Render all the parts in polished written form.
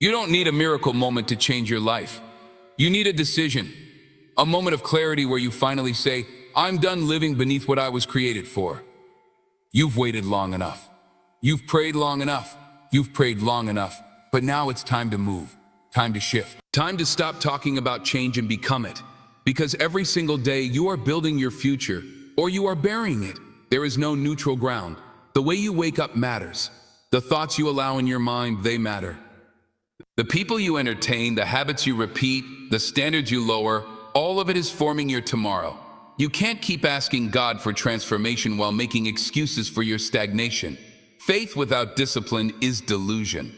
You don't need a miracle moment to change your life. You need a decision, a moment of clarity where you finally say, I'm done living beneath what I was created for. You've waited long enough. You've prayed long enough. You've prayed long enough. But now it's time to move, time to shift, time to stop talking about change and become it. Because every single day you are building your future, or you are burying it. There is no neutral ground. The way you wake up matters. The thoughts you allow in your mind, they matter. The people you entertain, the habits you repeat, the standards you lower, all of it is forming your tomorrow. You can't keep asking God for transformation while making excuses for your stagnation. Faith without discipline is delusion.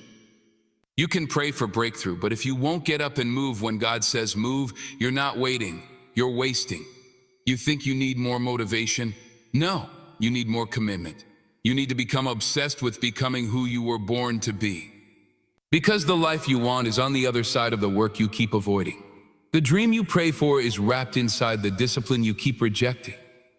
You can pray for breakthrough, but if you won't get up and move when God says move, you're not waiting, you're wasting. You think you need more motivation? No, you need more commitment. You need to become obsessed with becoming who you were born to be. Because the life you want is on the other side of the work you keep avoiding. The dream you pray for is wrapped inside the discipline you keep rejecting.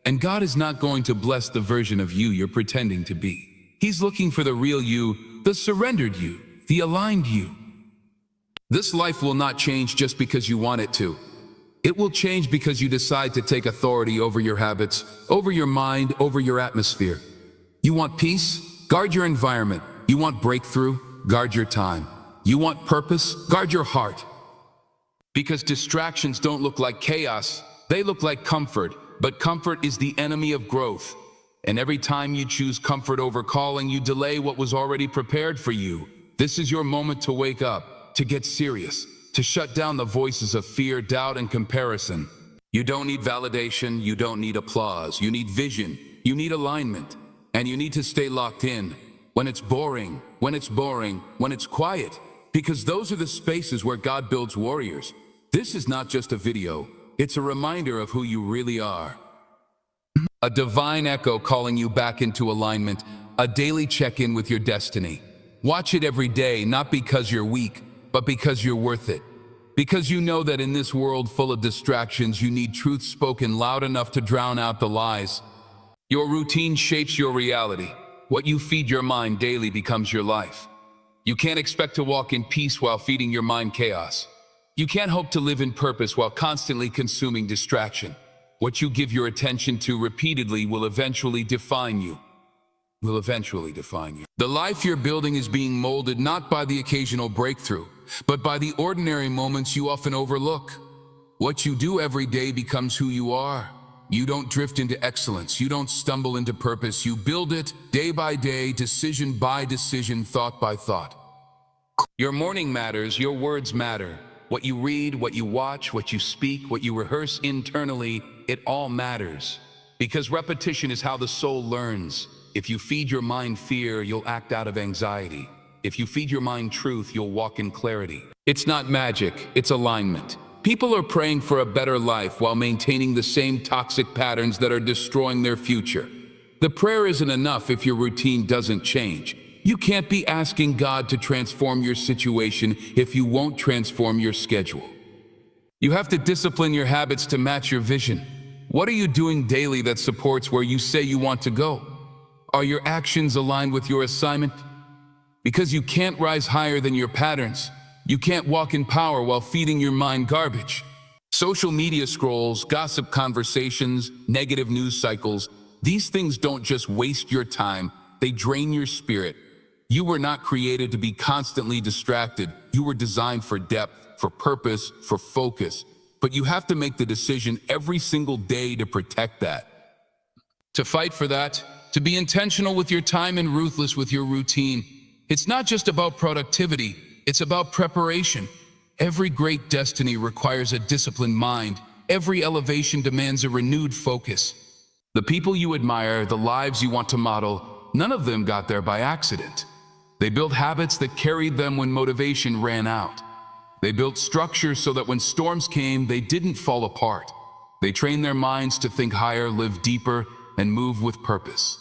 And God is not going to bless the version of you you're pretending to be. He's looking for the real you, the surrendered you, the aligned you. This life will not change just because you want it to. It will change because you decide to take authority over your habits, over your mind, over your atmosphere. You want peace? Guard your environment. You want breakthrough? Guard your time. You want purpose? Guard your heart. Because distractions don't look like chaos, they look like comfort, but comfort is the enemy of growth. And every time you choose comfort over calling, you delay what was already prepared for you. This is your moment to wake up, to get serious, to shut down the voices of fear, doubt, and comparison. You don't need validation, you don't need applause, you need vision, you need alignment, and you need to stay locked in. When it's boring, when it's boring, when it's quiet, because those are the spaces where God builds warriors. This is not just a video, it's a reminder of who you really are. A divine echo calling you back into alignment, a daily check-in with your destiny. Watch it every day, not because you're weak, but because you're worth it. Because you know that in this world full of distractions, you need truth spoken loud enough to drown out the lies. Your routine shapes your reality. What you feed your mind daily becomes your life. You can't expect to walk in peace while feeding your mind chaos. You can't hope to live in purpose while constantly consuming distraction. What you give your attention to repeatedly will eventually define you. The life you're building is being molded not by the occasional breakthrough, but by the ordinary moments you often overlook. What you do every day becomes who you are. You don't drift into excellence, you don't stumble into purpose, you build it day by day, decision by decision, thought by thought. Your morning matters, your words matter. What you read, what you watch, what you speak, what you rehearse internally, it all matters. Because repetition is how the soul learns. If you feed your mind fear, you'll act out of anxiety. If you feed your mind truth, you'll walk in clarity. It's not magic, it's alignment. People are praying for a better life while maintaining the same toxic patterns that are destroying their future. The prayer isn't enough if your routine doesn't change. You can't be asking God to transform your situation if you won't transform your schedule. You have to discipline your habits to match your vision. What are you doing daily that supports where you say you want to go? Are your actions aligned with your assignment? Because you can't rise higher than your patterns. You can't walk in power while feeding your mind garbage. Social media scrolls, gossip conversations, negative news cycles, these things don't just waste your time, they drain your spirit. You were not created to be constantly distracted. You were designed for depth, for purpose, for focus. But you have to make the decision every single day to protect that. To fight for that, to be intentional with your time and ruthless with your routine. It's not just about productivity, it's about preparation. Every great destiny requires a disciplined mind. Every elevation demands a renewed focus. The people you admire, the lives you want to model, none of them got there by accident. They built habits that carried them when motivation ran out. They built structures so that when storms came, they didn't fall apart. They trained their minds to think higher, live deeper, and move with purpose.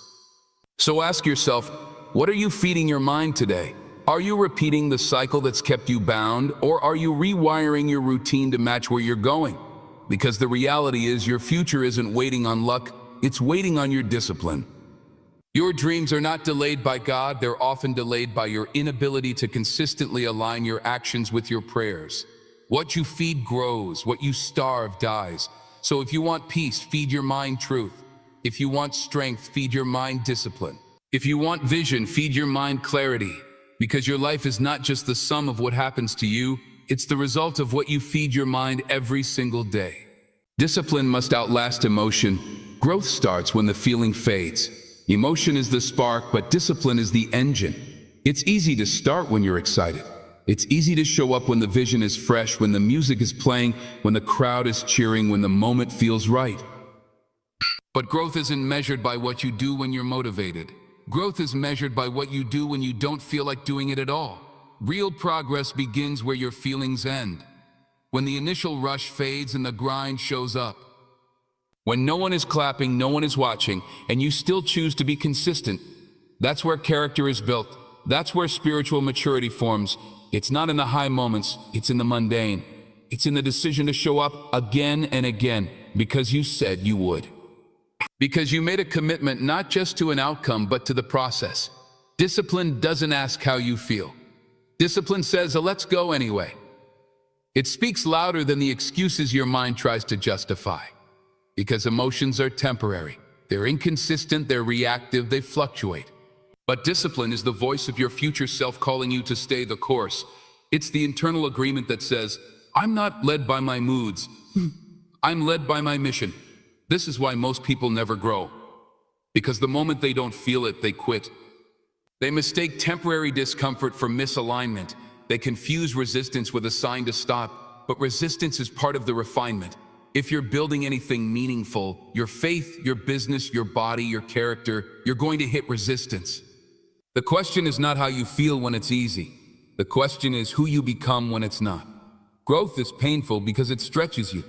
So ask yourself, what are you feeding your mind today? Are you repeating the cycle that's kept you bound, or are you rewiring your routine to match where you're going? Because the reality is your future isn't waiting on luck, it's waiting on your discipline. Your dreams are not delayed by God, they're often delayed by your inability to consistently align your actions with your prayers. What you feed grows, what you starve dies. So if you want peace, feed your mind truth. If you want strength, feed your mind discipline. If you want vision, feed your mind clarity. Because your life is not just the sum of what happens to you, it's the result of what you feed your mind every single day. Discipline must outlast emotion. Growth starts when the feeling fades. Emotion is the spark, but discipline is the engine. It's easy to start when you're excited. It's easy to show up when the vision is fresh, when the music is playing, when the crowd is cheering, when the moment feels right. But growth isn't measured by what you do when you're motivated. Growth is measured by what you do when you don't feel like doing it at all. Real progress begins where your feelings end. When the initial rush fades and the grind shows up. When no one is clapping, no one is watching, and you still choose to be consistent. That's where character is built. That's where spiritual maturity forms. It's not in the high moments, it's in the mundane. It's in the decision to show up again and again because you said you would. Because you made a commitment not just to an outcome, but to the process. Discipline doesn't ask how you feel. Discipline says, let's go anyway. It speaks louder than the excuses your mind tries to justify. Because emotions are temporary. They're inconsistent, they're reactive, they fluctuate. But discipline is the voice of your future self calling you to stay the course. It's the internal agreement that says, I'm not led by my moods. I'm led by my mission. This is why most people never grow. Because the moment they don't feel it, they quit. They mistake temporary discomfort for misalignment. They confuse resistance with a sign to stop. But resistance is part of the refinement. If you're building anything meaningful, your faith, your business, your body, your character, you're going to hit resistance. The question is not how you feel when it's easy. The question is who you become when it's not. Growth is painful because it stretches you.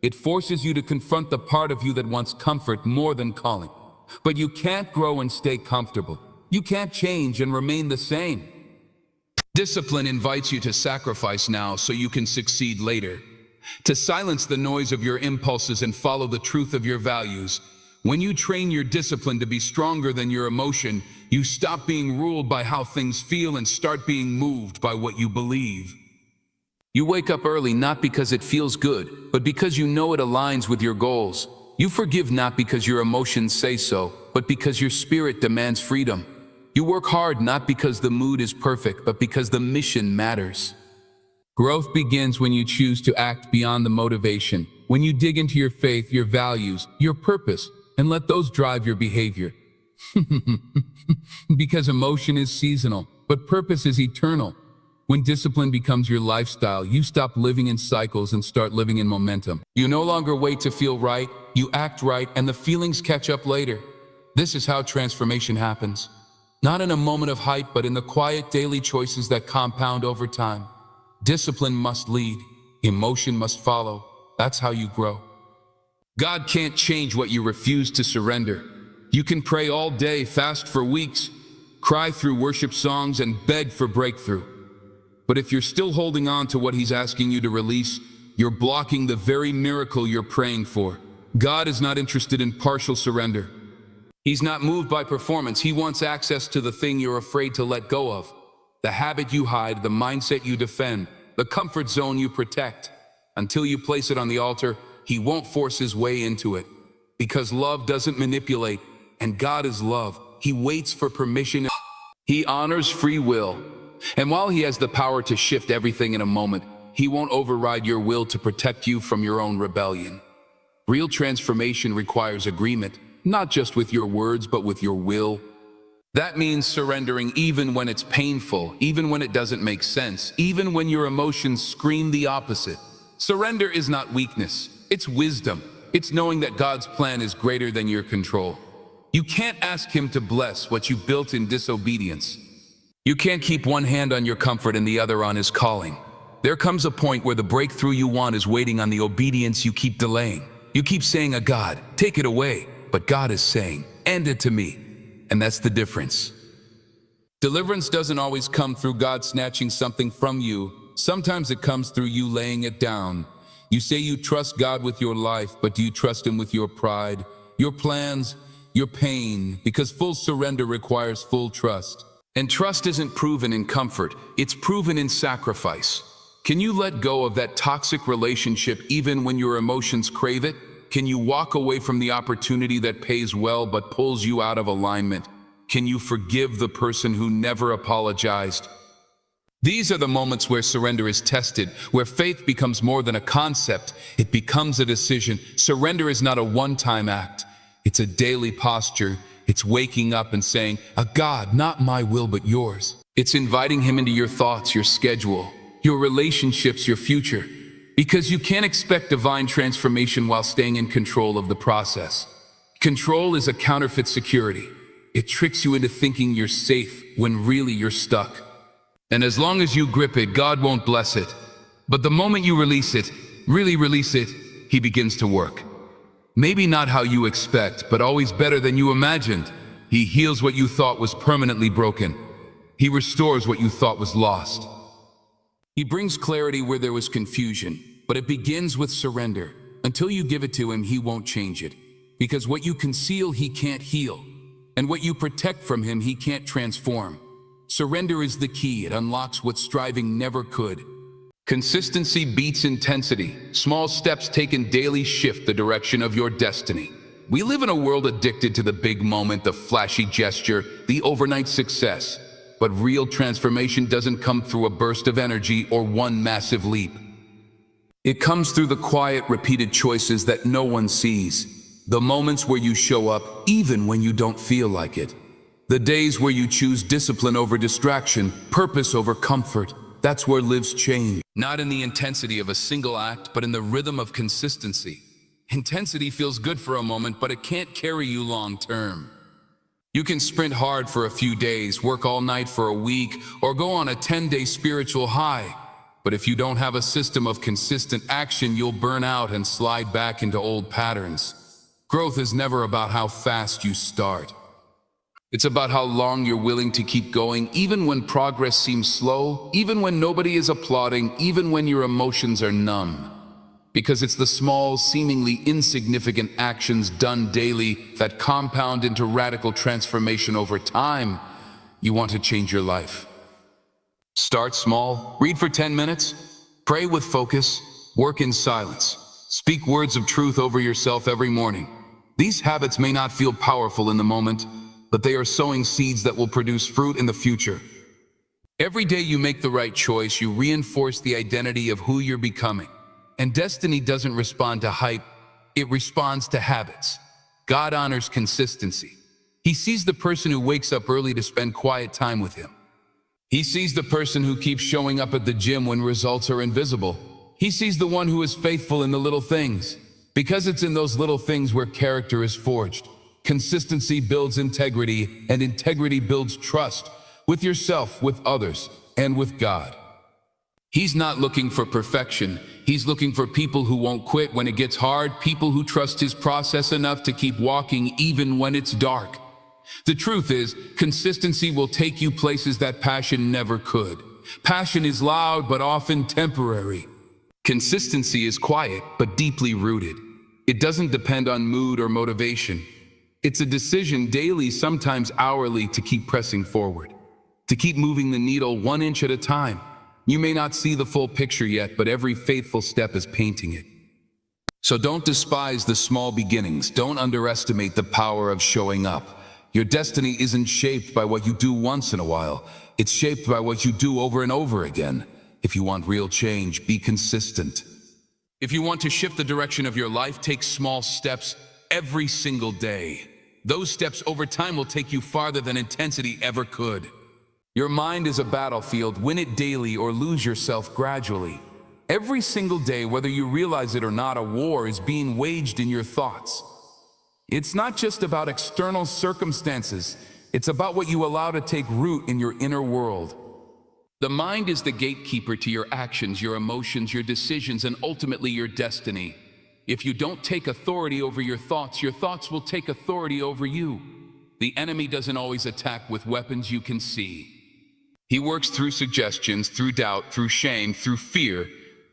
It forces you to confront the part of you that wants comfort more than calling. But you can't grow and stay comfortable. You can't change and remain the same. Discipline invites you to sacrifice now so you can succeed later. To silence the noise of your impulses and follow the truth of your values. When you train your discipline to be stronger than your emotion, you stop being ruled by how things feel and start being moved by what you believe. You wake up early not because it feels good, but because you know it aligns with your goals. You forgive not because your emotions say so, but because your spirit demands freedom. You work hard not because the mood is perfect, but because the mission matters. Growth begins when you choose to act beyond the motivation, when you dig into your faith, your values, your purpose, and let those drive your behavior. Because emotion is seasonal, but purpose is eternal. When discipline becomes your lifestyle, you stop living in cycles and start living in momentum. You no longer wait to feel right, you act right, and the feelings catch up later. This is how transformation happens. Not in a moment of hype, but in the quiet daily choices that compound over time. Discipline must lead, emotion must follow. That's how you grow. God can't change what you refuse to surrender. You can pray all day, fast for weeks, cry through worship songs, and beg for breakthrough. But if you're still holding on to what He's asking you to release, you're blocking the very miracle you're praying for. God is not interested in partial surrender. He's not moved by performance. He wants access to the thing you're afraid to let go of. The habit you hide, the mindset you defend, the comfort zone you protect. Until you place it on the altar, He won't force His way into it. Because love doesn't manipulate, and God is love. He waits for permission. He honors free will. And while He has the power to shift everything in a moment, He won't override your will to protect you from your own rebellion. Real transformation requires agreement, not just with your words, but with your will. That means surrendering even when it's painful, even when it doesn't make sense, even when your emotions scream the opposite. Surrender is not weakness, it's wisdom. It's knowing that God's plan is greater than your control. You can't ask Him to bless what you built in disobedience. You can't keep one hand on your comfort and the other on His calling. There comes a point where the breakthrough you want is waiting on the obedience you keep delaying. You keep saying, God, take it away, but God is saying, end it to me. And that's the difference. Deliverance doesn't always come through God snatching something from you. Sometimes it comes through you laying it down. You say you trust God with your life, but do you trust Him with your pride, your plans, your pain, because full surrender requires full trust. And trust isn't proven in comfort, it's proven in sacrifice. Can you let go of that toxic relationship even when your emotions crave it? Can you walk away from the opportunity that pays well but pulls you out of alignment? Can you forgive the person who never apologized? These are the moments where surrender is tested, where faith becomes more than a concept, it becomes a decision. Surrender is not a one-time act, it's a daily posture. It's waking up and saying, God, not my will but yours. It's inviting him into your thoughts, your schedule, your relationships, your future. Because you can't expect divine transformation while staying in control of the process. Control is a counterfeit security. It tricks you into thinking you're safe when really you're stuck. And as long as you grip it, God won't bless it. But the moment you release it, really release it, he begins to work. Maybe not how you expect, but always better than you imagined. He heals what you thought was permanently broken. He restores what you thought was lost. He brings clarity where there was confusion, but it begins with surrender. Until you give it to him, he won't change it. Because what you conceal, he can't heal. And what you protect from him, he can't transform. Surrender is the key. It unlocks what striving never could. Consistency beats intensity. Small steps taken daily shift the direction of your destiny. We live in a world addicted to the big moment, the flashy gesture, the overnight success. But real transformation doesn't come through a burst of energy or one massive leap. It comes through the quiet, repeated choices that no one sees. The moments where you show up even when you don't feel like it. The days where you choose discipline over distraction, purpose over comfort. That's where lives change. Not in the intensity of a single act, but in the rhythm of consistency. Intensity feels good for a moment, but it can't carry you long term. You can sprint hard for a few days, work all night for a week, or go on a 10-day spiritual high. But if you don't have a system of consistent action, you'll burn out and slide back into old patterns. Growth is never about how fast you start. It's about how long you're willing to keep going, even when progress seems slow, even when nobody is applauding, even when your emotions are numb. Because it's the small, seemingly insignificant actions done daily that compound into radical transformation over time. You want to change your life. Start small, read for 10 minutes, pray with focus, work in silence, speak words of truth over yourself every morning. These habits may not feel powerful in the moment, but they are sowing seeds that will produce fruit in the future. Every day you make the right choice, you reinforce the identity of who you're becoming. And destiny doesn't respond to hype, it responds to habits. God honors consistency. He sees the person who wakes up early to spend quiet time with him. He sees the person who keeps showing up at the gym when results are invisible. He sees the one who is faithful in the little things, because it's in those little things where character is forged. Consistency builds integrity, and integrity builds trust with yourself, with others, and with God. He's not looking for perfection. He's looking for people who won't quit when it gets hard, people who trust his process enough to keep walking even when it's dark. The truth is, consistency will take you places that passion never could. Passion is loud but often temporary. Consistency is quiet but deeply rooted. It doesn't depend on mood or motivation. It's a decision daily, sometimes hourly, to keep pressing forward, to keep moving the needle 1 inch at a time. You may not see the full picture yet, but every faithful step is painting it. So don't despise the small beginnings. Don't underestimate the power of showing up. Your destiny isn't shaped by what you do once in a while. It's shaped by what you do over and over again. If you want real change, be consistent. If you want to shift the direction of your life, take small steps every single day. Those steps over time will take you farther than intensity ever could. Your mind is a battlefield. Win it daily or lose yourself gradually. Every single day, whether you realize it or not, a war is being waged in your thoughts. It's not just about external circumstances. It's about what you allow to take root in your inner world. The mind is the gatekeeper to your actions, your emotions, your decisions, and ultimately your destiny. If you don't take authority over your thoughts will take authority over you. The enemy doesn't always attack with weapons you can see. He works through suggestions, through doubt, through shame, through fear.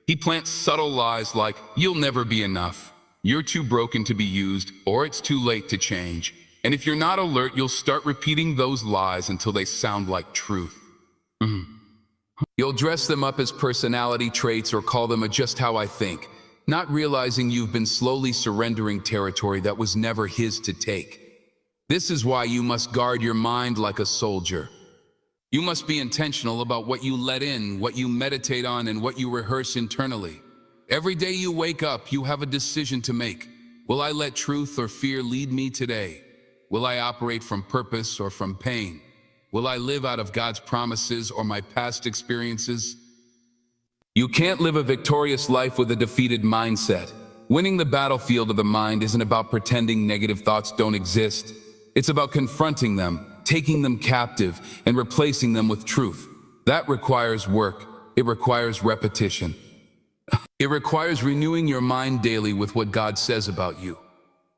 He plants subtle lies like, you'll never be enough, you're too broken to be used, or it's too late to change. And if you're not alert, you'll start repeating those lies until they sound like truth. You'll dress them up as personality traits or call them a just how I think, not realizing you've been slowly surrendering territory that was never his to take. This is why you must guard your mind like a soldier. You must be intentional about what you let in, what you meditate on, and what you rehearse internally. Every day you wake up, you have a decision to make. Will I let truth or fear lead me today? Will I operate from purpose or from pain? Will I live out of God's promises or my past experiences? You can't live a victorious life with a defeated mindset. Winning the battlefield of the mind isn't about pretending negative thoughts don't exist. It's about confronting them, taking them captive, and replacing them with truth. That requires work. It requires repetition. It requires renewing your mind daily with what God says about you.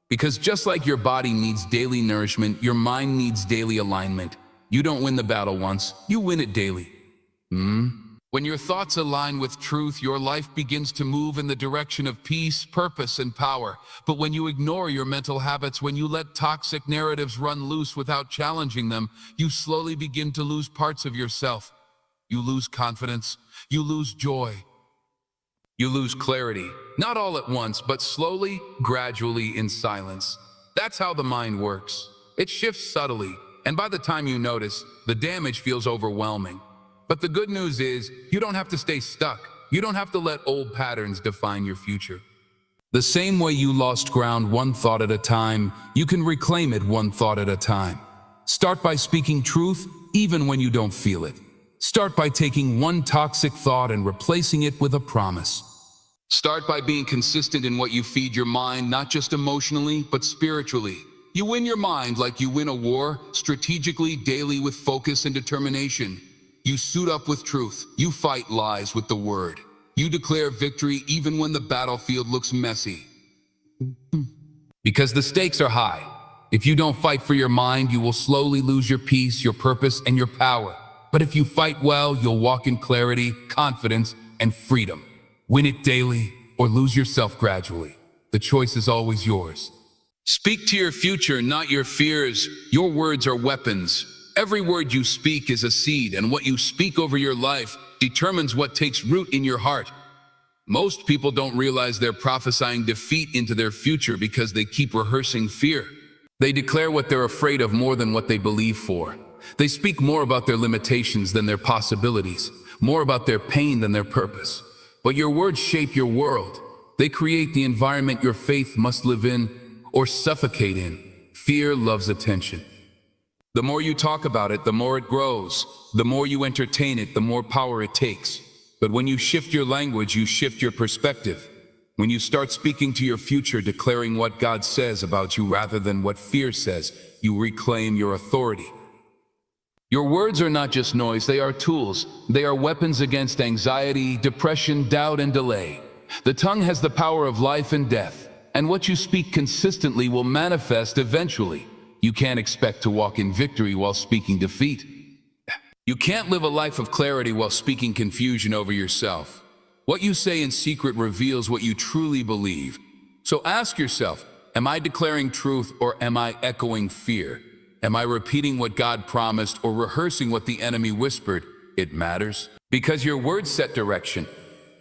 Because just like your body needs daily nourishment, your mind needs daily alignment. You don't win the battle once, you win it daily. When your thoughts align with truth, your life begins to move in the direction of peace, purpose, and power. But when you ignore your mental habits, when you let toxic narratives run loose without challenging them, you slowly begin to lose parts of yourself. You lose confidence, you lose joy, you lose clarity. Not all at once, but slowly, gradually, in silence. That's how the mind works. It shifts subtly, and by the time you notice, the damage feels overwhelming. But the good news is, you don't have to stay stuck. You don't have to let old patterns define your future. The same way you lost ground one thought at a time, you can reclaim it one thought at a time. Start by speaking truth, even when you don't feel it. Start by taking one toxic thought and replacing it with a promise. Start by being consistent in what you feed your mind, not just emotionally, but spiritually. You win your mind like you win a war, strategically, daily, with focus and determination. You suit up with truth. You fight lies with the word. You declare victory even when the battlefield looks messy. Because the stakes are high. If you don't fight for your mind, you will slowly lose your peace, your purpose, and your power. But if you fight well, you'll walk in clarity, confidence, and freedom. Win it daily or lose yourself gradually. The choice is always yours. Speak to your future, not your fears. Your words are weapons. Every word you speak is a seed, and what you speak over your life determines what takes root in your heart. Most people don't realize they're prophesying defeat into their future because they keep rehearsing fear. They declare what they're afraid of more than what they believe for. They speak more about their limitations than their possibilities, more about their pain than their purpose. But your words shape your world. They create the environment your faith must live in or suffocate in. Fear loves attention. The more you talk about it, the more it grows. The more you entertain it, the more power it takes. But when you shift your language, you shift your perspective. When you start speaking to your future, declaring what God says about you rather than what fear says, you reclaim your authority. Your words are not just noise, they are tools. They are weapons against anxiety, depression, doubt, and delay. The tongue has the power of life and death, and what you speak consistently will manifest eventually. You can't expect to walk in victory while speaking defeat. You can't live a life of clarity while speaking confusion over yourself. What you say in secret reveals what you truly believe. So ask yourself, am I declaring truth or am I echoing fear? Am I repeating what God promised or rehearsing what the enemy whispered? It matters. Because your words set direction.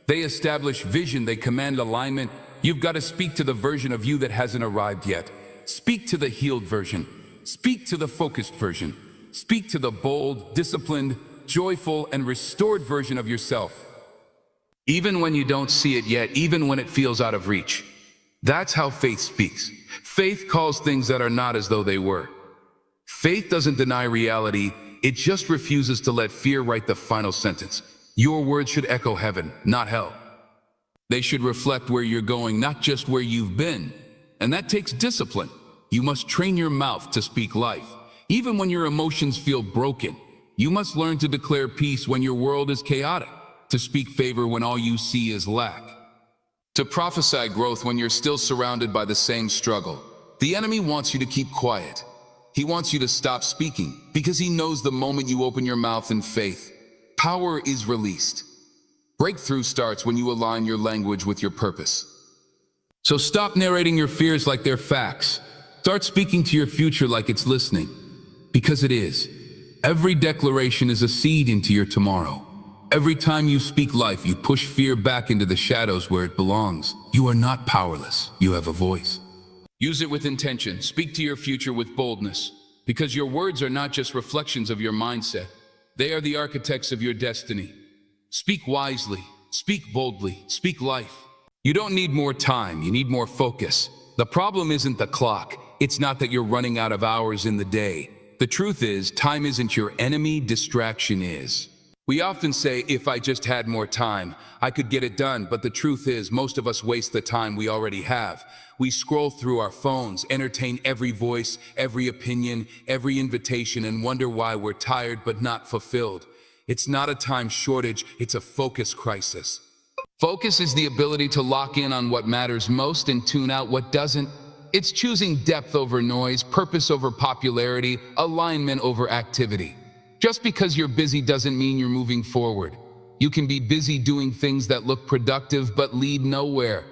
They establish vision, they command alignment. You've got to speak to the version of you that hasn't arrived yet. Speak to the healed version. Speak to the focused version. Speak to the bold, disciplined, joyful, and restored version of yourself. Even when you don't see it yet, even when it feels out of reach. That's how faith speaks. Faith calls things that are not as though they were. Faith doesn't deny reality, it just refuses to let fear write the final sentence. Your words should echo heaven, not hell. They should reflect where you're going, not just where you've been. And that takes discipline. You must train your mouth to speak life. Even when your emotions feel broken, you must learn to declare peace when your world is chaotic, to speak favor when all you see is lack, to prophesy growth when you're still surrounded by the same struggle. The enemy wants you to keep quiet. He wants you to stop speaking because he knows the moment you open your mouth in faith, power is released. Breakthrough starts when you align your language with your purpose. So stop narrating your fears like they're facts. Start speaking to your future like it's listening, because it is. Every declaration is a seed into your tomorrow. Every time you speak life, you push fear back into the shadows where it belongs. You are not powerless. You have a voice. Use it with intention. Speak to your future with boldness, because your words are not just reflections of your mindset. They are the architects of your destiny. Speak wisely. Speak boldly. Speak life. You don't need more time. You need more focus. The problem isn't the clock. It's not that you're running out of hours in the day. The truth is, time isn't your enemy, distraction is. We often say, if I just had more time, I could get it done, but the truth is, most of us waste the time we already have. We scroll through our phones, entertain every voice, every opinion, every invitation, and wonder why we're tired but not fulfilled. It's not a time shortage, it's a focus crisis. Focus is the ability to lock in on what matters most and tune out what doesn't. It's choosing depth over noise, purpose over popularity, alignment over activity. Just because you're busy doesn't mean you're moving forward. You can be busy doing things that look productive but lead nowhere.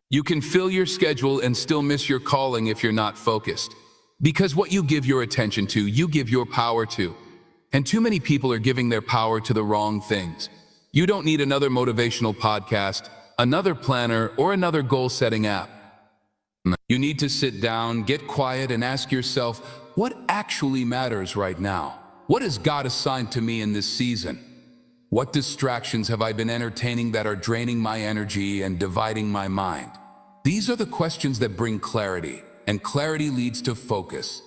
You can fill your schedule and still miss your calling if you're not focused. Because what you give your attention to, you give your power to. And too many people are giving their power to the wrong things. You don't need another motivational podcast, another planner, or another goal-setting app. You need to sit down, get quiet, and ask yourself, what actually matters right now? What has God assigned to me in this season? What distractions have I been entertaining that are draining my energy and dividing my mind? These are the questions that bring clarity, and clarity leads to focus.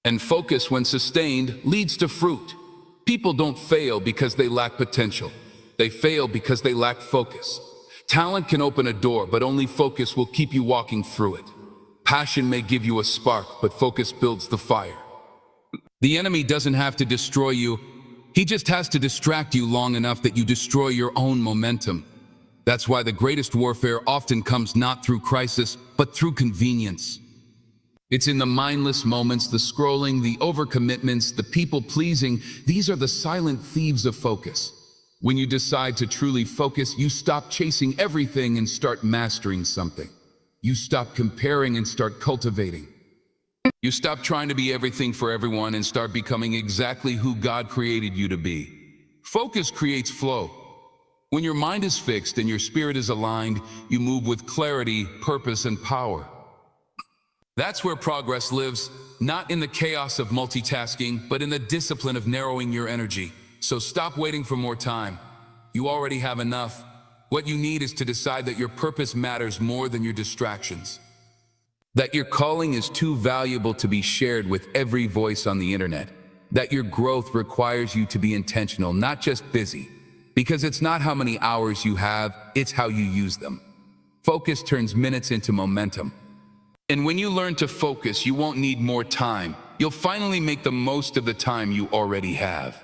And focus, when sustained, leads to fruit. People don't fail because they lack potential. They fail because they lack focus. Talent can open a door, but only focus will keep you walking through it. Passion may give you a spark, but focus builds the fire. The enemy doesn't have to destroy you. He just has to distract you long enough that you destroy your own momentum. That's why the greatest warfare often comes not through crisis, but through convenience. It's in the mindless moments, the scrolling, the overcommitments, the people-pleasing. These are the silent thieves of focus. When you decide to truly focus, you stop chasing everything and start mastering something. You stop comparing and start cultivating. You stop trying to be everything for everyone and start becoming exactly who God created you to be. Focus creates flow. When your mind is fixed and your spirit is aligned, you move with clarity, purpose, and power. That's where progress lives, not in the chaos of multitasking, but in the discipline of narrowing your energy. So stop waiting for more time. You already have enough. What you need is to decide that your purpose matters more than your distractions. That your calling is too valuable to be shared with every voice on the internet. That your growth requires you to be intentional, not just busy. Because it's not how many hours you have, it's how you use them. Focus turns minutes into momentum. And when you learn to focus, you won't need more time. You'll finally make the most of the time you already have.